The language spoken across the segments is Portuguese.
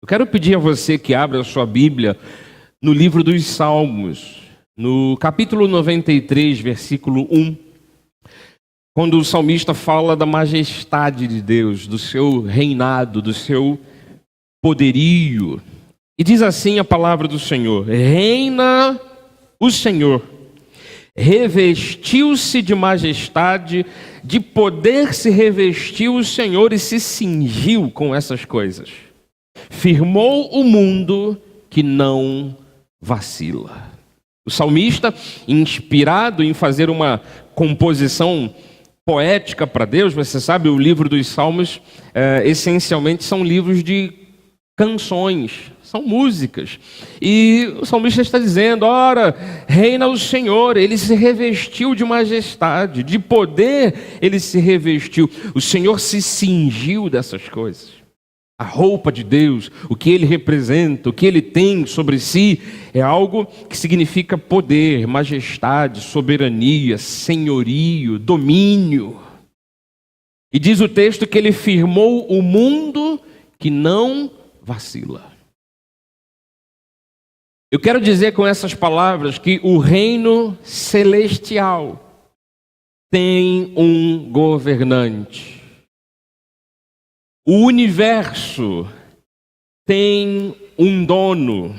Eu quero pedir a você que abra a sua Bíblia no livro dos Salmos, no capítulo 93, versículo 1, quando o salmista fala da majestade de Deus, do seu reinado, do seu poderio. E diz assim a palavra do Senhor: reina o Senhor, revestiu-se de majestade, de poder se revestiu o Senhor e se cingiu com essas coisas. Firmou o mundo que não vacila. O salmista, inspirado em fazer uma composição poética para Deus, você sabe, o livro dos Salmos, essencialmente são livros de canções, são músicas. E o salmista está dizendo: ora, reina o Senhor, ele se revestiu de majestade, de poder ele se revestiu. O Senhor se cingiu dessas coisas. A roupa de Deus, o que ele representa, o que ele tem sobre si, é algo que significa poder, majestade, soberania, senhorio, domínio. E diz o texto que ele firmou o mundo que não vacila. Eu quero dizer com essas palavras que o reino celestial tem um governante. O universo tem um dono.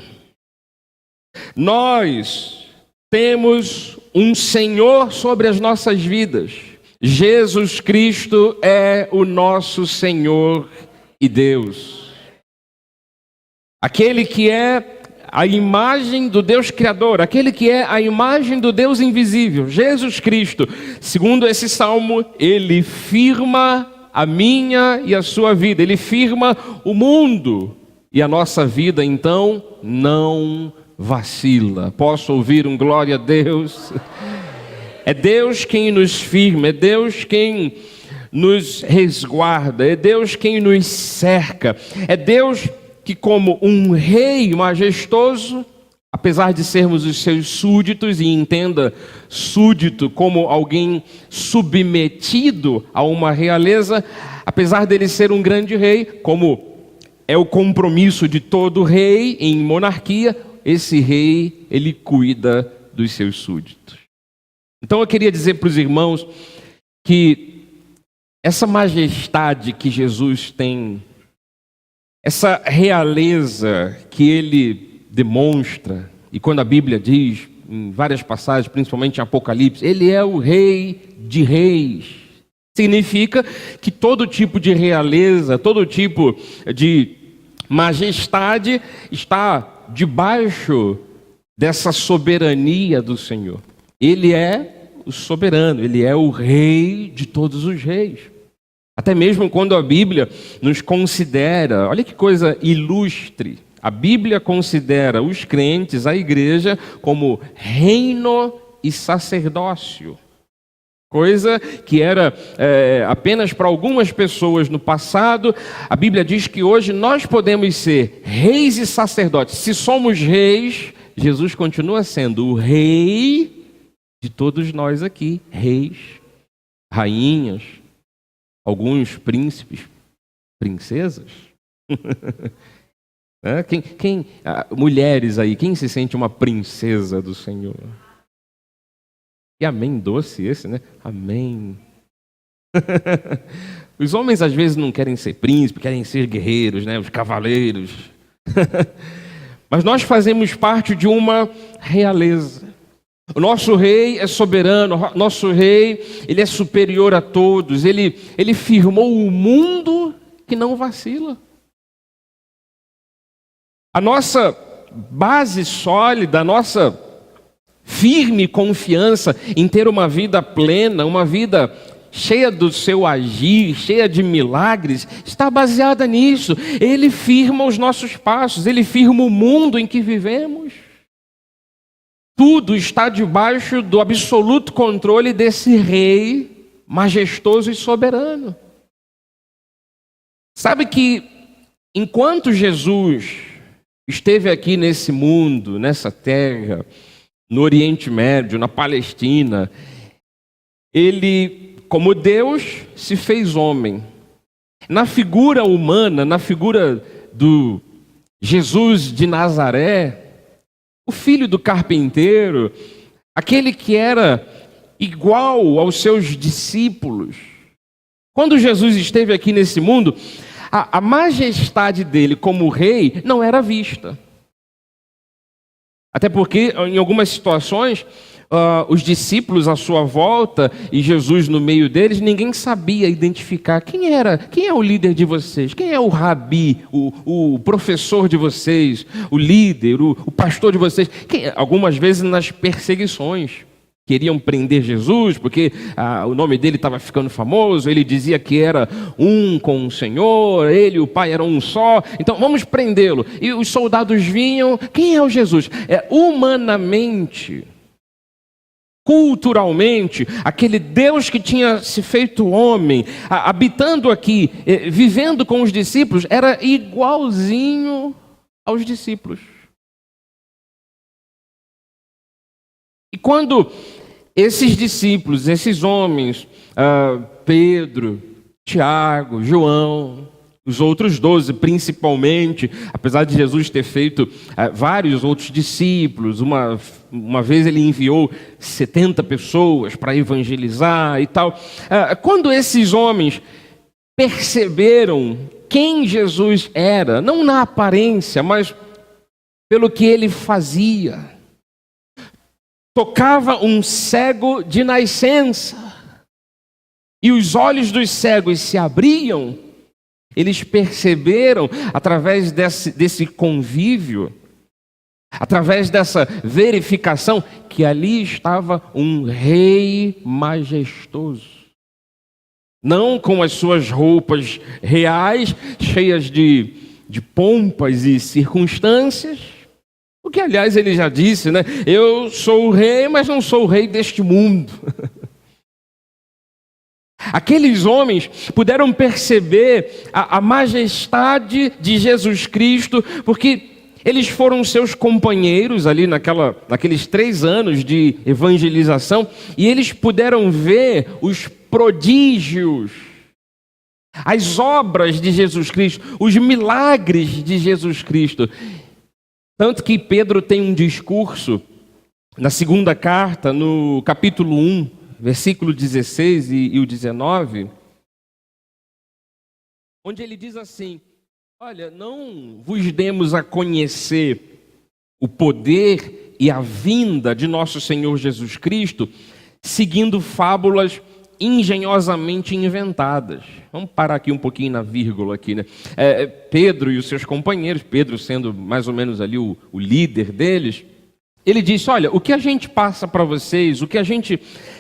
Nós temos um Senhor sobre as nossas vidas. Jesus Cristo é o nosso Senhor e Deus. Aquele que é a imagem do Deus Criador, aquele que é a imagem do Deus invisível, Jesus Cristo. Segundo esse salmo, ele firma a minha e a sua vida, ele firma o mundo, e a nossa vida então não vacila. Posso ouvir um glória a Deus? É Deus quem nos firma, é Deus quem nos resguarda, é Deus quem nos cerca, é Deus que, como um rei majestoso, apesar de sermos os seus súditos, e entenda súdito como alguém submetido a uma realeza, apesar dele ser um grande rei, como é o compromisso de todo rei em monarquia, esse rei, ele cuida dos seus súditos. Então eu queria dizer para os irmãos que essa majestade que Jesus tem, essa realeza que ele demonstra, e quando a Bíblia diz, em várias passagens, principalmente em Apocalipse, ele é o rei de reis. Significa que todo tipo de realeza, todo tipo de majestade está debaixo dessa soberania do Senhor. Ele é o soberano, ele é o rei de todos os reis. Até mesmo quando a Bíblia nos considera, olha que coisa ilustre, a Bíblia considera os crentes, a igreja, como reino e sacerdócio. Coisa que era apenas para algumas pessoas no passado. A Bíblia diz que hoje nós podemos ser reis e sacerdotes. Se somos reis, Jesus continua sendo o rei de todos nós aqui. Reis, rainhas, alguns príncipes, princesas. Mulheres aí, quem se sente uma princesa do Senhor? E amém doce esse, né? Amém. Os homens às vezes não querem ser príncipes, querem ser guerreiros, né? Os cavaleiros. Mas nós fazemos parte de uma realeza. O nosso rei é soberano, nosso rei, ele é superior a todos, ele firmou o mundo que não vacila. A nossa base sólida, a nossa firme confiança em ter uma vida plena, uma vida cheia do seu agir, cheia de milagres, está baseada nisso. Ele firma os nossos passos, ele firma o mundo em que vivemos. Tudo está debaixo do absoluto controle desse rei majestoso e soberano. Sabe que enquanto Jesus esteve aqui nesse mundo, nessa terra, no Oriente Médio, na Palestina, ele, como Deus, se fez homem. Na figura humana, na figura do Jesus de Nazaré, o filho do carpinteiro, aquele que era igual aos seus discípulos. Quando Jesus esteve aqui nesse mundo, a majestade dele como rei não era vista. Até porque, em algumas situações, os discípulos à sua volta e Jesus no meio deles, ninguém sabia identificar quem é o líder de vocês, quem é o rabi, o professor de vocês, o líder, o pastor de vocês. Algumas vezes nas perseguições queriam prender Jesus porque o nome dele estava ficando famoso, ele dizia que era um com o Senhor, ele e o Pai eram um só, então vamos prendê-lo. E os soldados vinham, quem é o Jesus? Humanamente, culturalmente, aquele Deus que tinha se feito homem, habitando aqui, vivendo com os discípulos, era igualzinho aos discípulos. E quando esses discípulos, esses homens, Pedro, Tiago, João, os outros 12 principalmente, apesar de Jesus ter feito vários outros discípulos, uma vez ele enviou 70 pessoas para evangelizar e tal. Quando esses homens perceberam quem Jesus era, não na aparência, mas pelo que ele fazia, tocava um cego de nascença, e os olhos dos cegos se abriam, eles perceberam, através desse convívio, através dessa verificação, que ali estava um rei majestoso. Não com as suas roupas reais, cheias de pompas e circunstâncias, o que, aliás, ele já disse, né? Eu sou o rei, mas não sou o rei deste mundo. Aqueles homens puderam perceber a majestade de Jesus Cristo, porque eles foram seus companheiros ali naqueles 3 anos de evangelização, e eles puderam ver os prodígios, as obras de Jesus Cristo, os milagres de Jesus Cristo. Tanto que Pedro tem um discurso na segunda carta, no capítulo 1, versículo 16 e o 19, onde ele diz assim: olha, não vos demos a conhecer o poder e a vinda de nosso Senhor Jesus Cristo, seguindo fábulas engenhosamente inventadas. Vamos parar aqui um pouquinho na vírgula aqui, né? Pedro e os seus companheiros, Pedro sendo mais ou menos ali o líder deles, ele disse: olha, o que a gente passa para vocês, o que a gente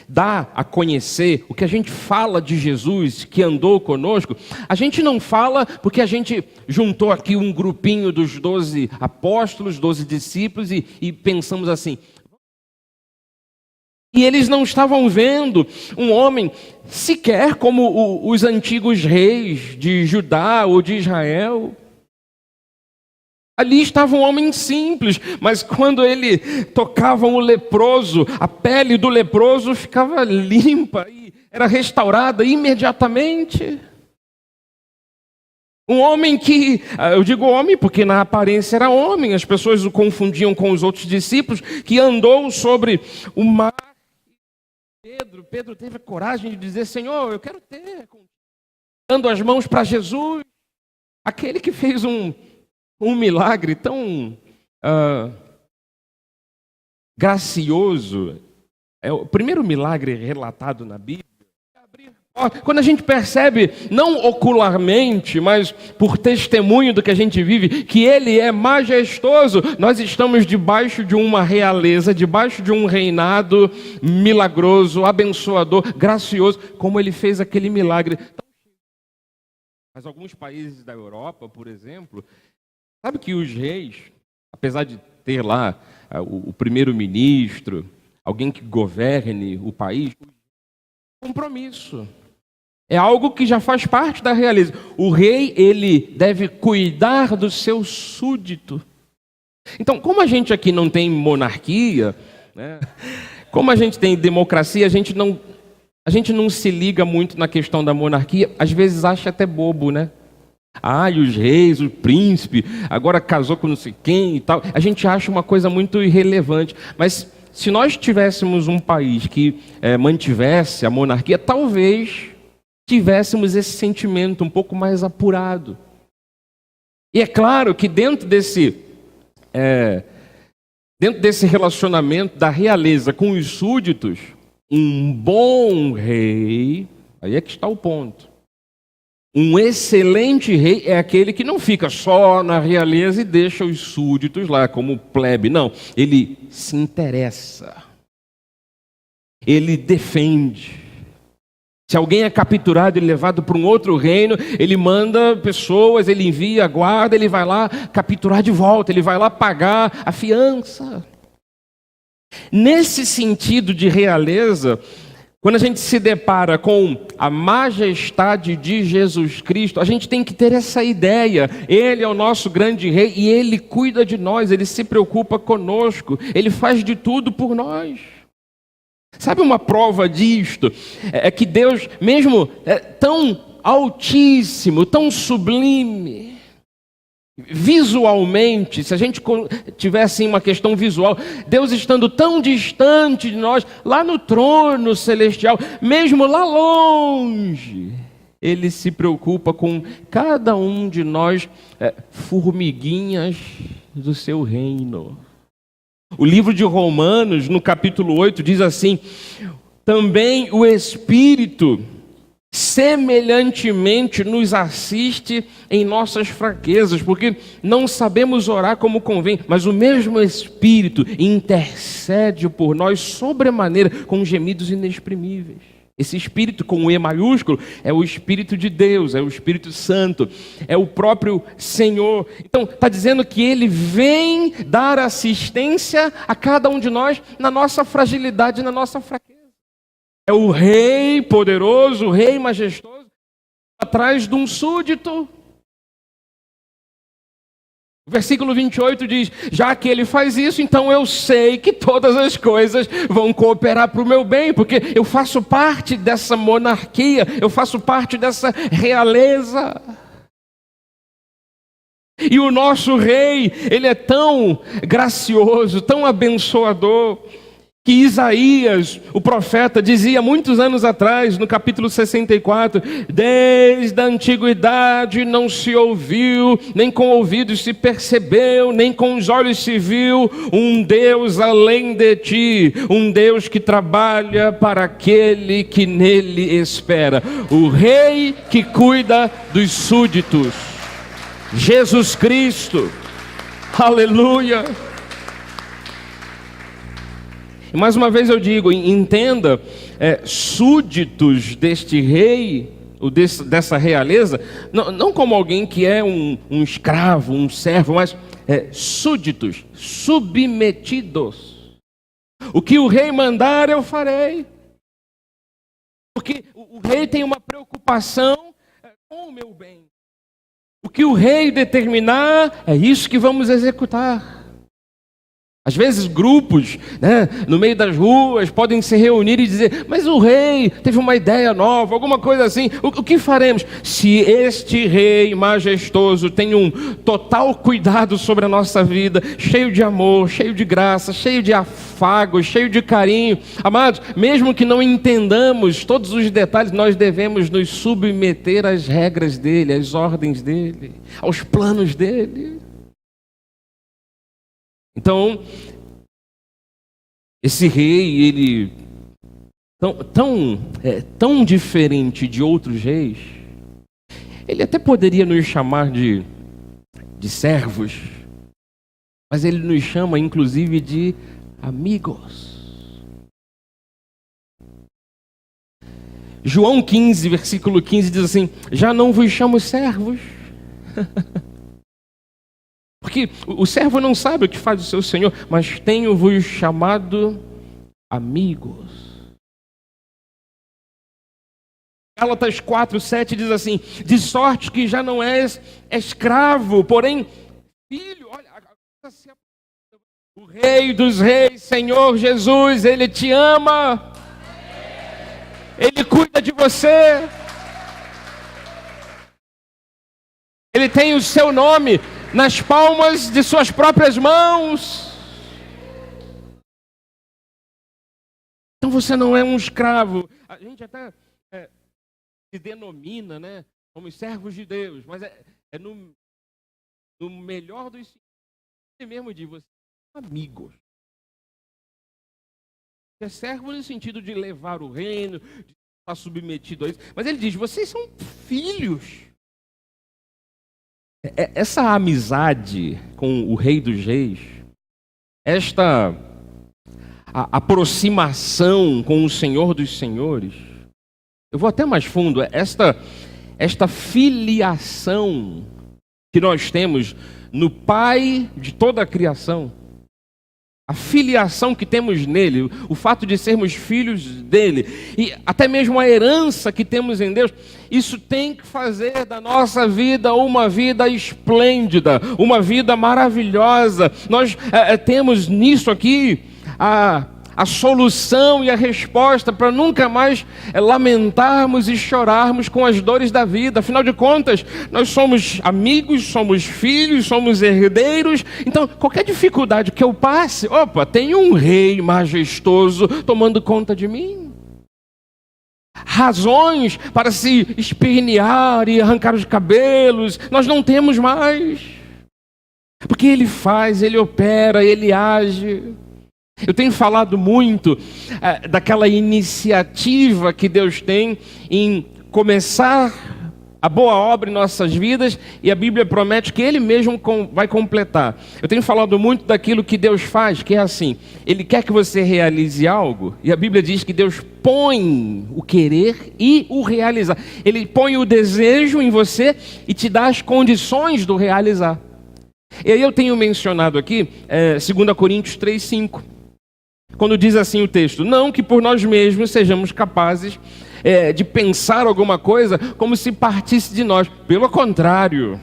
dá a conhecer, o que a gente fala de Jesus que andou conosco, a gente não fala porque a gente juntou aqui um grupinho dos 12 apóstolos, 12 discípulos e pensamos assim. E eles não estavam vendo um homem sequer como os antigos reis de Judá ou de Israel. Ali estava um homem simples, mas quando ele tocava o leproso, a pele do leproso ficava limpa e era restaurada imediatamente. Um homem que, eu digo homem porque na aparência era homem, as pessoas o confundiam com os outros discípulos, que andou sobre o mar. Pedro teve a coragem de dizer: Senhor, eu quero ter, dando as mãos para Jesus, aquele que fez um milagre tão gracioso. É o primeiro milagre relatado na Bíblia. Quando a gente percebe, não ocularmente, mas por testemunho do que a gente vive, que Ele é majestoso, nós estamos debaixo de uma realeza, debaixo de um reinado milagroso, abençoador, gracioso, como Ele fez aquele milagre. Mas alguns países da Europa, por exemplo, sabe que os reis, apesar de ter lá o primeiro-ministro, alguém que governe o país, compromisso. É algo que já faz parte da realeza. O rei, ele deve cuidar do seu súdito. Então, como a gente aqui não tem monarquia, né? Como a gente tem democracia, a gente não se liga muito na questão da monarquia. Às vezes acha até bobo, né? E os reis, o príncipe, agora casou com não sei quem e tal. A gente acha uma coisa muito irrelevante. Mas se nós tivéssemos um país que mantivesse a monarquia, talvez tivéssemos esse sentimento um pouco mais apurado. E é claro que dentro desse relacionamento da realeza com os súditos, um bom rei, aí é que está o ponto. Um excelente rei é aquele que não fica só na realeza e deixa os súditos lá como plebe. Não, ele se interessa. Ele defende. Se alguém é capturado e levado para um outro reino, ele manda pessoas, ele envia a guarda, ele vai lá capturar de volta, ele vai lá pagar a fiança. Nesse sentido de realeza, quando a gente se depara com a majestade de Jesus Cristo, a gente tem que ter essa ideia. Ele é o nosso grande rei e ele cuida de nós, ele se preocupa conosco, ele faz de tudo por nós. Sabe uma prova disto? É que Deus, mesmo tão altíssimo, tão sublime, visualmente, se a gente tivesse uma questão visual, Deus estando tão distante de nós, lá no trono celestial, mesmo lá longe, Ele se preocupa com cada um de nós, formiguinhas do seu reino. O livro de Romanos, no capítulo 8, diz assim: também o Espírito semelhantemente nos assiste em nossas fraquezas, porque não sabemos orar como convém, mas o mesmo Espírito intercede por nós sobremaneira com gemidos inexprimíveis. Esse Espírito com o E maiúsculo é o Espírito de Deus, é o Espírito Santo, é o próprio Senhor. Então está dizendo que Ele vem dar assistência a cada um de nós na nossa fragilidade, na nossa fraqueza. É o Rei poderoso, o Rei majestoso, atrás de um súdito. O versículo 28 diz: já que ele faz isso, então eu sei que todas as coisas vão cooperar para o meu bem, porque eu faço parte dessa monarquia, eu faço parte dessa realeza. E o nosso rei, ele é tão gracioso, tão abençoador, que Isaías, o profeta, dizia muitos anos atrás, no capítulo 64, desde a antiguidade não se ouviu, nem com ouvidos se percebeu, nem com os olhos se viu, um Deus além de ti, um Deus que trabalha para aquele que nele espera, o Rei que cuida dos súditos, Jesus Cristo, aleluia. Mais uma vez eu digo, entenda, súditos deste rei, ou dessa realeza, não como alguém que é um escravo, um servo, mas súditos, submetidos. O que o rei mandar eu farei. Porque o rei tem uma preocupação com o meu bem. O que o rei determinar, é isso que vamos executar. Às vezes grupos, no meio das ruas podem se reunir e dizer: mas o rei teve uma ideia nova, alguma coisa assim, o que faremos? Se este rei majestoso tem um total cuidado sobre a nossa vida, cheio de amor, cheio de graça, cheio de afago, cheio de carinho, amados, mesmo que não entendamos todos os detalhes, nós devemos nos submeter às regras dele, às ordens dele, aos planos dele. Então, esse rei, ele tão diferente de outros reis, ele até poderia nos chamar de servos, mas ele nos chama inclusive de amigos. João 15, versículo 15 diz assim: já não vos chamo servos, porque o servo não sabe o que faz o seu senhor, mas tenho-vos chamado amigos. Gálatas 4:7 diz assim: de sorte que já não és escravo, porém filho. Olha, o Rei dos Reis, Senhor Jesus, Ele te ama, Ele cuida de você. Ele tem o seu nome nas palmas de suas próprias mãos. Então você não é um escravo. A gente até se denomina, né, como servos de Deus, mas é no melhor dos sentidos mesmo de você, amigos. É servo no sentido de levar o reino, de estar submetido a isso. Mas ele diz, vocês são filhos. Essa amizade com o Rei dos Reis, esta aproximação com o Senhor dos Senhores, eu vou até mais fundo, esta filiação que nós temos no Pai de toda a criação, a filiação que temos nele, o fato de sermos filhos dele, e até mesmo a herança que temos em Deus, isso tem que fazer da nossa vida uma vida esplêndida, uma vida maravilhosa. Nós temos nisso aqui a solução e a resposta para nunca mais lamentarmos e chorarmos com as dores da vida. Afinal de contas, nós somos amigos, somos filhos, somos herdeiros. Então, qualquer dificuldade que eu passe, tem um rei majestoso tomando conta de mim. Razões para se espernear e arrancar os cabelos, nós não temos mais. Porque ele faz, ele opera, ele age. Eu tenho falado muito daquela iniciativa que Deus tem em começar a boa obra em nossas vidas, e a Bíblia promete que Ele mesmo vai completar. Eu tenho falado muito daquilo que Deus faz, que é assim, Ele quer que você realize algo, e a Bíblia diz que Deus põe o querer e o realizar. Ele põe o desejo em você e te dá as condições do realizar. E aí eu tenho mencionado aqui 2 Coríntios 3:5. Quando diz assim o texto, não que por nós mesmos sejamos capazes de pensar alguma coisa como se partisse de nós. Pelo contrário,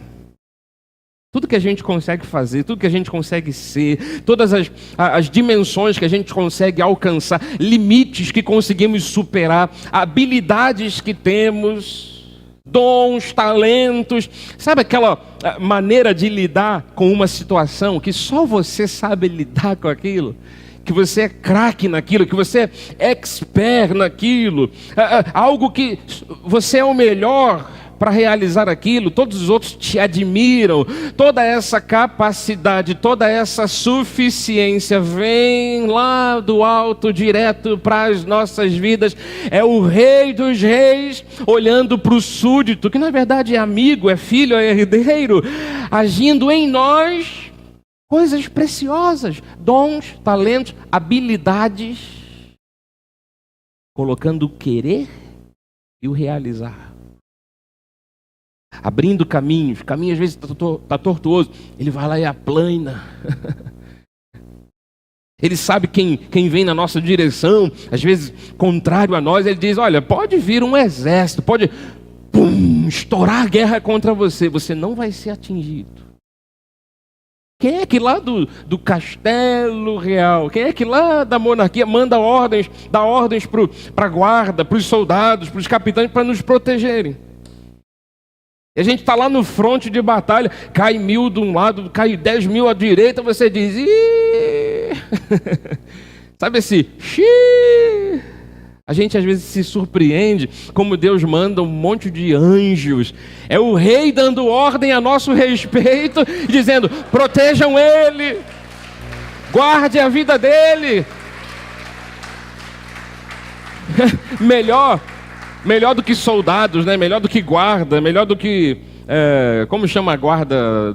tudo que a gente consegue fazer, tudo que a gente consegue ser, todas as dimensões que a gente consegue alcançar, limites que conseguimos superar, habilidades que temos, dons, talentos, sabe aquela maneira de lidar com uma situação que só você sabe lidar com aquilo? Que você é craque naquilo, que você é expert naquilo, algo que você é o melhor para realizar aquilo, todos os outros te admiram, toda essa capacidade, toda essa suficiência vem lá do alto, direto para as nossas vidas. É o Rei dos Reis olhando para o súdito, que na verdade é amigo, é filho, é herdeiro, agindo em nós, coisas preciosas, dons, talentos, habilidades, colocando o querer e o realizar. Abrindo caminhos, o caminho às vezes está tortuoso, ele vai lá e aplana. Ele sabe quem vem na nossa direção, às vezes contrário a nós, ele diz, olha, pode vir um exército, pode estourar a guerra contra você, você não vai ser atingido. Quem é que lá do castelo real, quem é que lá da monarquia dá ordens para a guarda, para os soldados, para os capitães, para nos protegerem? E a gente está lá no fronte de batalha, cai 1000 de um lado, cai 10.000 à direita, você diz, sabe esse xiii? A gente às vezes se surpreende como Deus manda um monte de anjos. É o rei dando ordem a nosso respeito, dizendo, protejam ele, guarde a vida dele. Melhor do que soldados, né? Melhor do que guarda, melhor do que, como chama a guarda,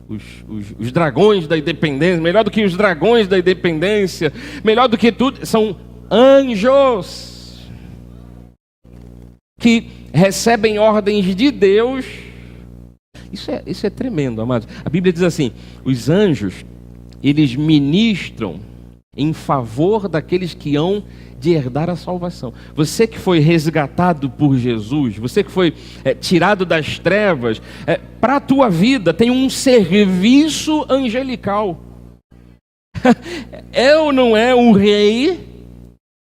os dragões da independência, melhor do que os dragões da independência, melhor do que tudo, são anjos que recebem ordens de Deus. Isso é tremendo, amados. A Bíblia diz assim, os anjos, eles ministram em favor daqueles que hão de herdar a salvação. Você que foi resgatado por Jesus, você que foi tirado das trevas, para a tua vida tem um serviço angelical. É ou não é um rei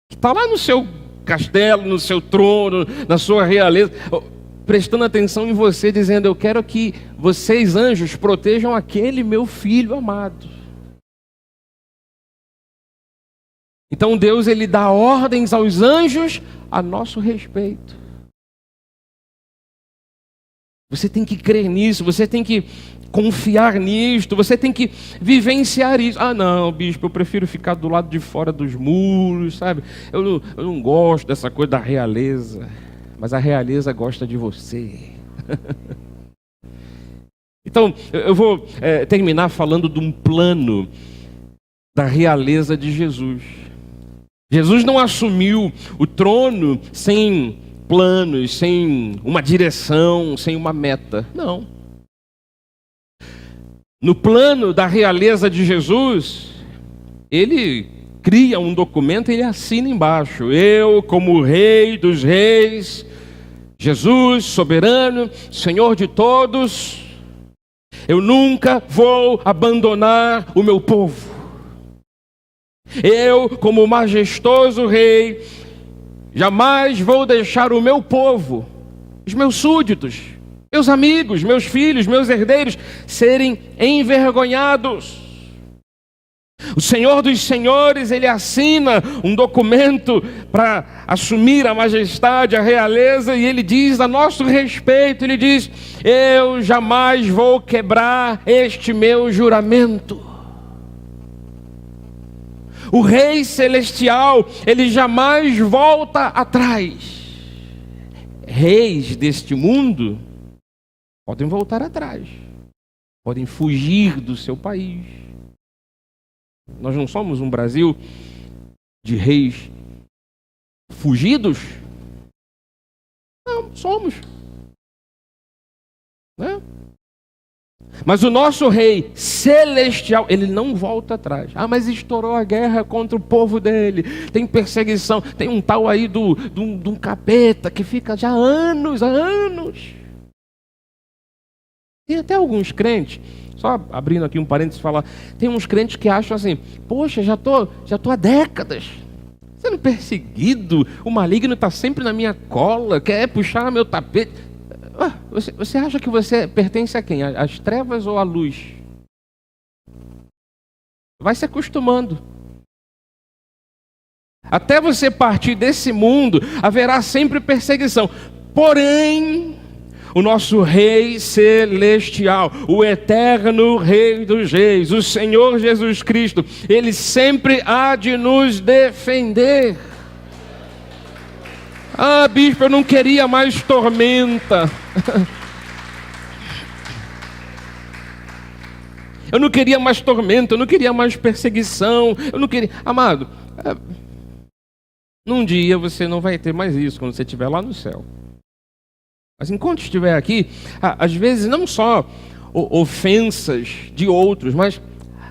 que está lá no seu castelo, no seu trono, na sua realeza? prestando atenção em você, dizendo: eu quero que vocês, anjos, protejam aquele meu filho amado. Então Deus, ele dá ordens aos anjos a nosso respeito. Você tem que crer nisso, você tem que confiar nisto, você tem que vivenciar isso. Ah, não, bispo, eu prefiro ficar do lado de fora dos muros, sabe? Eu não gosto dessa coisa da realeza, mas a realeza gosta de você. Então, eu vou terminar falando de um plano da realeza de Jesus. Jesus não assumiu o trono sem planos, sem uma direção, sem uma meta. Não. No plano da realeza de Jesus, ele cria um documento e ele assina embaixo: eu, como Rei dos Reis, Jesus, soberano, Senhor de todos, eu nunca vou abandonar o meu povo. Eu, como majestoso Rei, jamais vou deixar o meu povo, os meus súditos, meus amigos, meus filhos, meus herdeiros, serem envergonhados. O Senhor dos Senhores, ele assina um documento para assumir a majestade, a realeza, e ele diz a nosso respeito, ele diz: eu jamais vou quebrar este meu juramento. O Rei Celestial, ele jamais volta atrás. Reis deste mundo podem voltar atrás, podem fugir do seu país. Nós não somos um Brasil de reis fugidos? Não, somos. Né? Mas o nosso Rei Celestial, ele não volta atrás. Ah, mas estourou a guerra contra o povo dele, tem perseguição, tem um tal aí de um capeta que fica já há anos. Tem até alguns crentes, só abrindo aqui um parênteses, falar, tem uns crentes que acham assim: poxa, já tô há décadas sendo perseguido, o maligno está sempre na minha cola, quer puxar meu tapete. Você acha que você pertence a quem? Às trevas ou à luz? Vai se acostumando. Até você partir desse mundo, haverá sempre perseguição. Porém, o nosso Rei Celestial, o eterno Rei dos Reis, o Senhor Jesus Cristo, ele sempre há de nos defender. Ah, bispo, eu não queria mais tormenta. Eu não queria mais tormenta, eu não queria mais perseguição, eu não queria... Amado, num dia você não vai ter mais isso, quando você estiver lá no céu. Mas enquanto estiver aqui, às vezes não só ofensas de outros, mas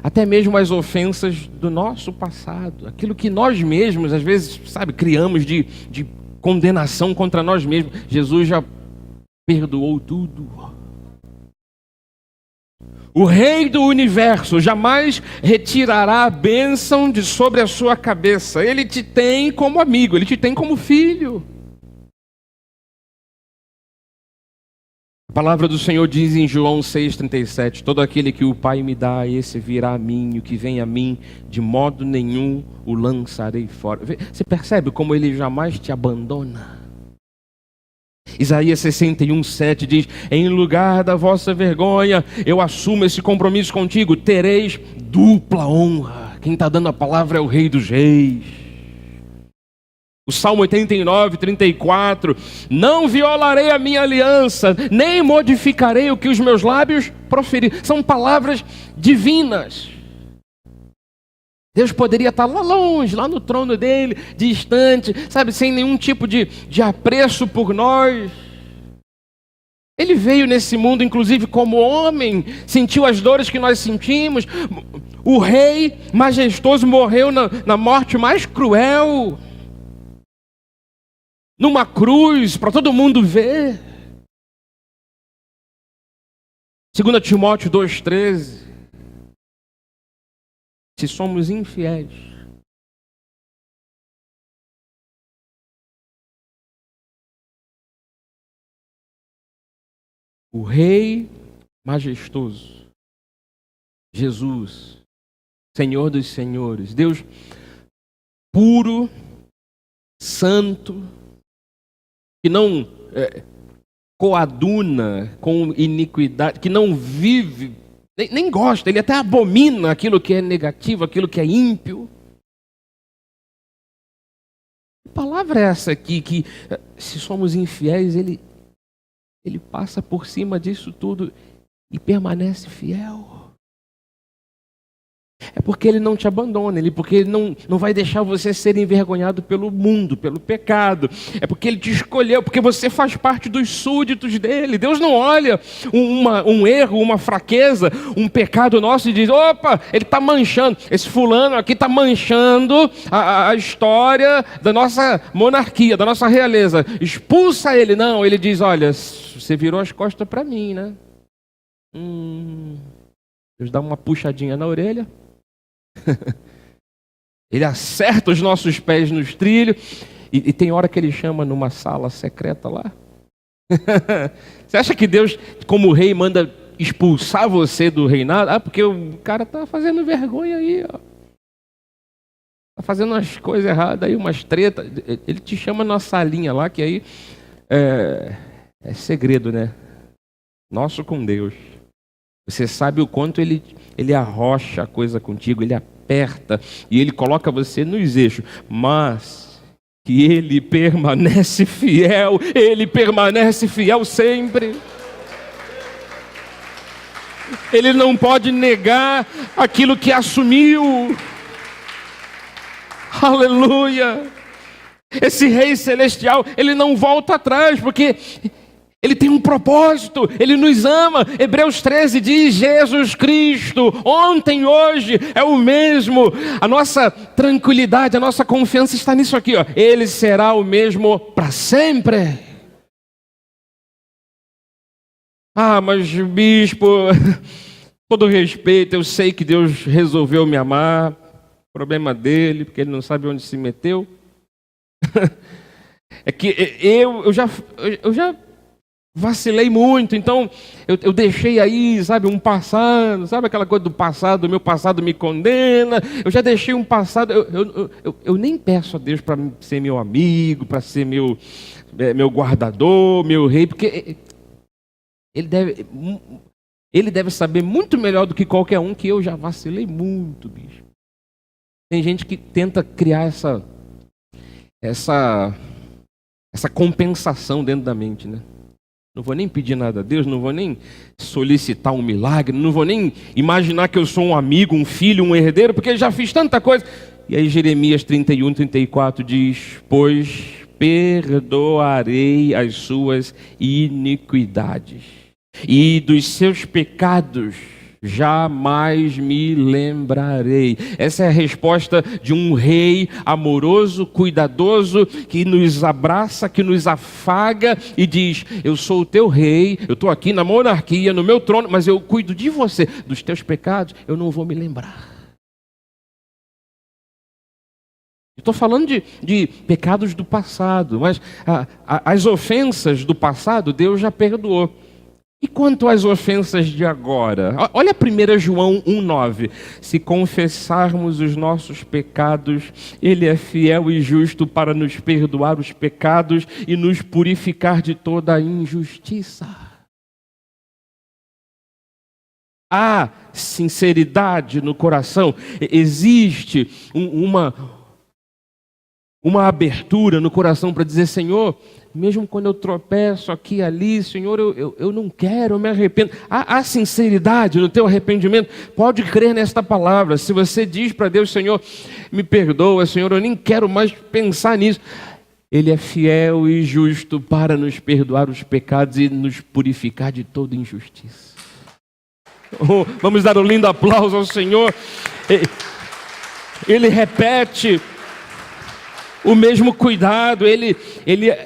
até mesmo as ofensas do nosso passado. Aquilo que nós mesmos, às vezes, criamos de condenação contra nós mesmos. Jesus já perdoou tudo. O Rei do Universo jamais retirará a bênção de sobre a sua cabeça. Ele te tem como amigo, ele te tem como filho. A palavra do Senhor diz em João 6,37: todo aquele que o Pai me dá, esse virá a mim, e o que vem a mim, de modo nenhum o lançarei fora. Você percebe como ele jamais te abandona? Isaías 61,7 diz: em lugar da vossa vergonha, eu assumo esse compromisso contigo, tereis dupla honra. Quem está dando a palavra é o Rei dos Reis. O Salmo 89:34: não violarei a minha aliança, nem modificarei o que os meus lábios proferiram. São palavras divinas. Deus poderia estar lá longe, lá no trono dele, distante, sem nenhum tipo de apreço por nós. Ele veio nesse mundo, inclusive como homem, sentiu as dores que nós sentimos. O Rei majestoso morreu na morte mais cruel, numa cruz, para todo mundo ver. 2 Timóteo 2,13: se somos infiéis, o Rei majestoso, Jesus, Senhor dos senhores, Deus puro, santo, que não coaduna com iniquidade, que não vive, nem gosta, ele até abomina aquilo que é negativo, aquilo que é ímpio. Que palavra é essa aqui, que se somos infiéis, ele passa por cima disso tudo e permanece fiel? É porque ele não te abandona, porque ele não vai deixar você ser envergonhado pelo mundo, pelo pecado. É porque ele te escolheu, porque você faz parte dos súditos dele. Deus não olha um erro, uma fraqueza, um pecado nosso e diz: opa, ele está manchando, esse fulano aqui está manchando a história da nossa monarquia, da nossa realeza. Expulsa ele. Não, ele diz: olha, você virou as costas para mim, né? Deus dá uma puxadinha na orelha. Ele acerta os nossos pés nos trilhos e tem hora que ele chama numa sala secreta lá. Você acha que Deus, como rei, manda expulsar você do reinado? Porque o cara tá fazendo vergonha aí, ó. Tá fazendo umas coisas erradas aí, umas tretas. Ele te chama numa salinha lá, que aí é segredo, né? Nosso com Deus. Você sabe o quanto ele arrocha a coisa contigo, ele aperta e ele coloca você nos eixos, mas que ele permanece fiel sempre. Ele não pode negar aquilo que assumiu. Aleluia! Esse Rei Celestial, ele não volta atrás, porque ele tem um propósito, ele nos ama. Hebreus 13 diz: Jesus Cristo, ontem, hoje, é o mesmo. A nossa tranquilidade, a nossa confiança está nisso aqui, ó. Ele será o mesmo para sempre. Ah, mas bispo, todo respeito, eu sei que Deus resolveu me amar. Problema dele, porque ele não sabe onde se meteu. É que eu já vacilei muito, então eu deixei aí, sabe, um passado, sabe aquela coisa do passado, meu passado me condena, eu já deixei um passado, eu nem peço a Deus para ser meu amigo, para ser meu guardador, meu rei, porque ele deve saber muito melhor do que qualquer um que eu já vacilei muito, bicho. Tem gente que tenta criar essa compensação dentro da mente, né? Não vou nem pedir nada a Deus, não vou nem solicitar um milagre, não vou nem imaginar que eu sou um amigo, um filho, um herdeiro, porque já fiz tanta coisa. E aí Jeremias 31, 34 diz: pois perdoarei as suas iniquidades, e dos seus pecados jamais me lembrarei. Essa é a resposta de um rei amoroso, cuidadoso, que nos abraça, que nos afaga e diz: eu sou o teu rei, eu estou aqui na monarquia, no meu trono, mas eu cuido de você, dos teus pecados eu não vou me lembrar. Estou falando de pecados do passado, mas as ofensas do passado Deus já perdoou. E quanto às ofensas de agora? Olha 1 João 1,9. Se confessarmos os nossos pecados, Ele é fiel e justo para nos perdoar os pecados e nos purificar de toda a injustiça. Há sinceridade no coração, existe uma abertura no coração para dizer: Senhor, mesmo quando eu tropeço aqui e ali, Senhor, eu não quero, eu me arrependo. Há sinceridade no teu arrependimento. Pode crer nesta palavra. Se você diz para Deus: Senhor, me perdoa, Senhor, eu nem quero mais pensar nisso. Ele é fiel e justo para nos perdoar os pecados e nos purificar de toda injustiça. Oh, vamos dar um lindo aplauso ao Senhor. Ele repete o mesmo cuidado, ele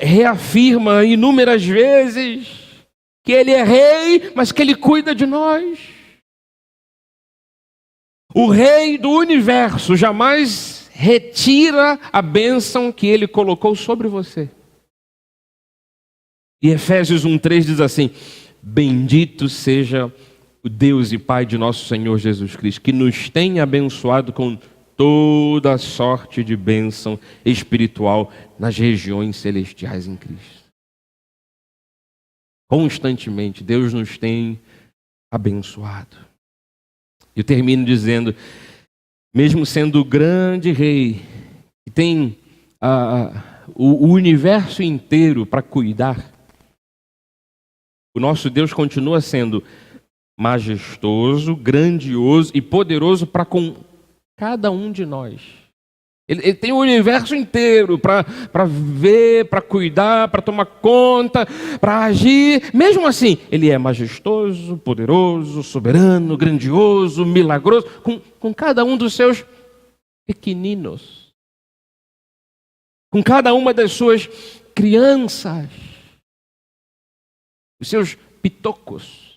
reafirma inúmeras vezes que ele é rei, mas que ele cuida de nós. O rei do universo jamais retira a bênção que ele colocou sobre você. E Efésios 1,3 diz assim: Bendito seja o Deus e Pai de nosso Senhor Jesus Cristo, que nos tem abençoado com toda sorte de bênção espiritual nas regiões celestiais em Cristo. Constantemente, Deus nos tem abençoado. Eu termino dizendo, mesmo sendo o grande rei, que tem o universo inteiro para cuidar, o nosso Deus continua sendo majestoso, grandioso e poderoso para com cada um de nós. Ele tem o universo inteiro para ver, para cuidar, para tomar conta, para agir. Mesmo assim, Ele é majestoso, poderoso, soberano, grandioso, milagroso, com cada um dos seus pequeninos, com cada uma das suas crianças, os seus pitocos.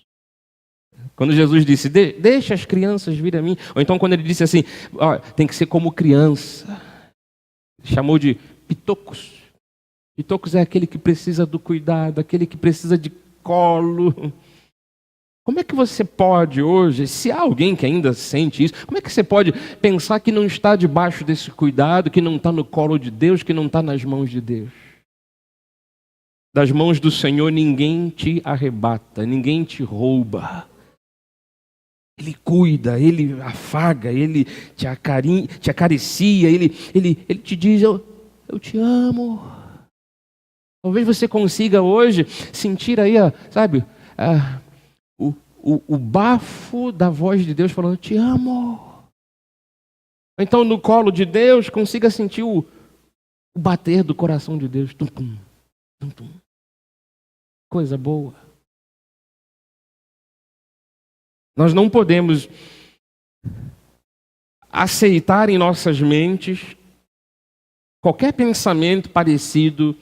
Quando Jesus disse, deixa as crianças vir a mim. Ou então quando ele disse assim, tem que ser como criança. Ele chamou de pitocos. Pitocos é aquele que precisa do cuidado, aquele que precisa de colo. Como é que você pode hoje, se há alguém que ainda sente isso, como é que você pode pensar que não está debaixo desse cuidado, que não está no colo de Deus, que não está nas mãos de Deus? Das mãos do Senhor ninguém te arrebata, ninguém te rouba. Ele cuida, Ele afaga, Ele te acaricia, Ele te diz, eu te amo. Talvez você consiga hoje sentir aí, sabe, o bafo da voz de Deus falando, eu te amo. Então no colo de Deus consiga sentir o bater do coração de Deus. Tum, tum, tum, tum. Coisa boa. Nós não podemos aceitar em nossas mentes qualquer pensamento parecido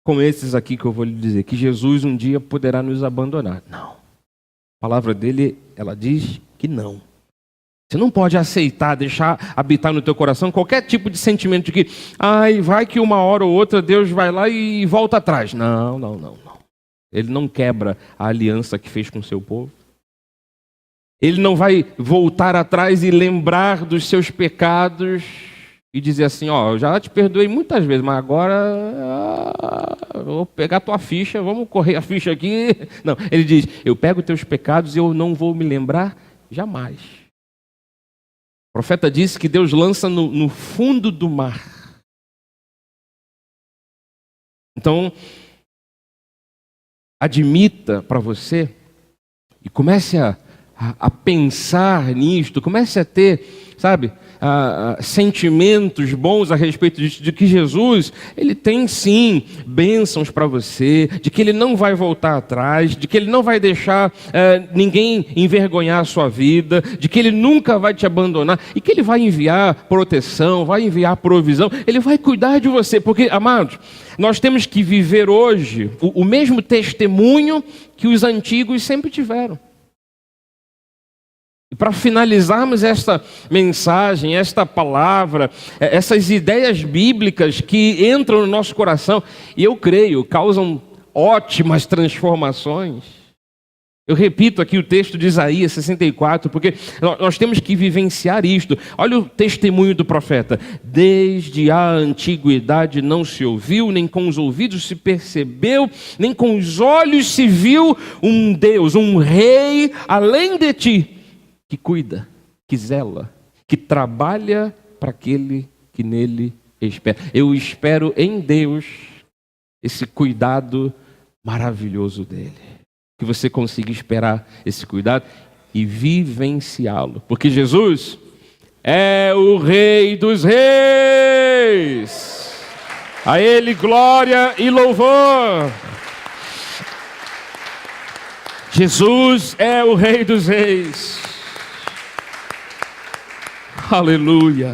com esses aqui que eu vou lhe dizer, que Jesus um dia poderá nos abandonar. Não. A palavra dele, ela diz que não. Você não pode aceitar, deixar habitar no teu coração qualquer tipo de sentimento de que, vai que uma hora ou outra Deus vai lá e volta atrás. Não. Ele não quebra a aliança que fez com o seu povo. Ele não vai voltar atrás e lembrar dos seus pecados e dizer assim, eu já te perdoei muitas vezes, mas agora vou pegar tua ficha, vamos correr a ficha aqui. Não, ele diz, eu pego teus pecados e eu não vou me lembrar jamais. O profeta disse que Deus lança no fundo do mar. Então, admita para você e comece a pensar nisto, comece a ter, sabe, sentimentos bons a respeito disso, de que Jesus, Ele tem sim bênçãos para você, de que Ele não vai voltar atrás, de que Ele não vai deixar ninguém envergonhar a sua vida, de que Ele nunca vai te abandonar e que Ele vai enviar proteção, vai enviar provisão, Ele vai cuidar de você, porque, amados, nós temos que viver hoje o mesmo testemunho que os antigos sempre tiveram. E para finalizarmos esta mensagem, esta palavra, essas ideias bíblicas que entram no nosso coração, e eu creio, causam ótimas transformações. Eu repito aqui o texto de Isaías 64, porque nós temos que vivenciar isto. Olha o testemunho do profeta. Desde a antiguidade não se ouviu, nem com os ouvidos se percebeu, nem com os olhos se viu um Deus, um rei além de ti, que cuida, que zela, que trabalha para aquele que nele espera. Eu espero em Deus esse cuidado maravilhoso dele. Que você consiga esperar esse cuidado e vivenciá-lo. Porque Jesus é o Rei dos Reis. A Ele glória e louvor. Jesus é o Rei dos Reis. Aleluia.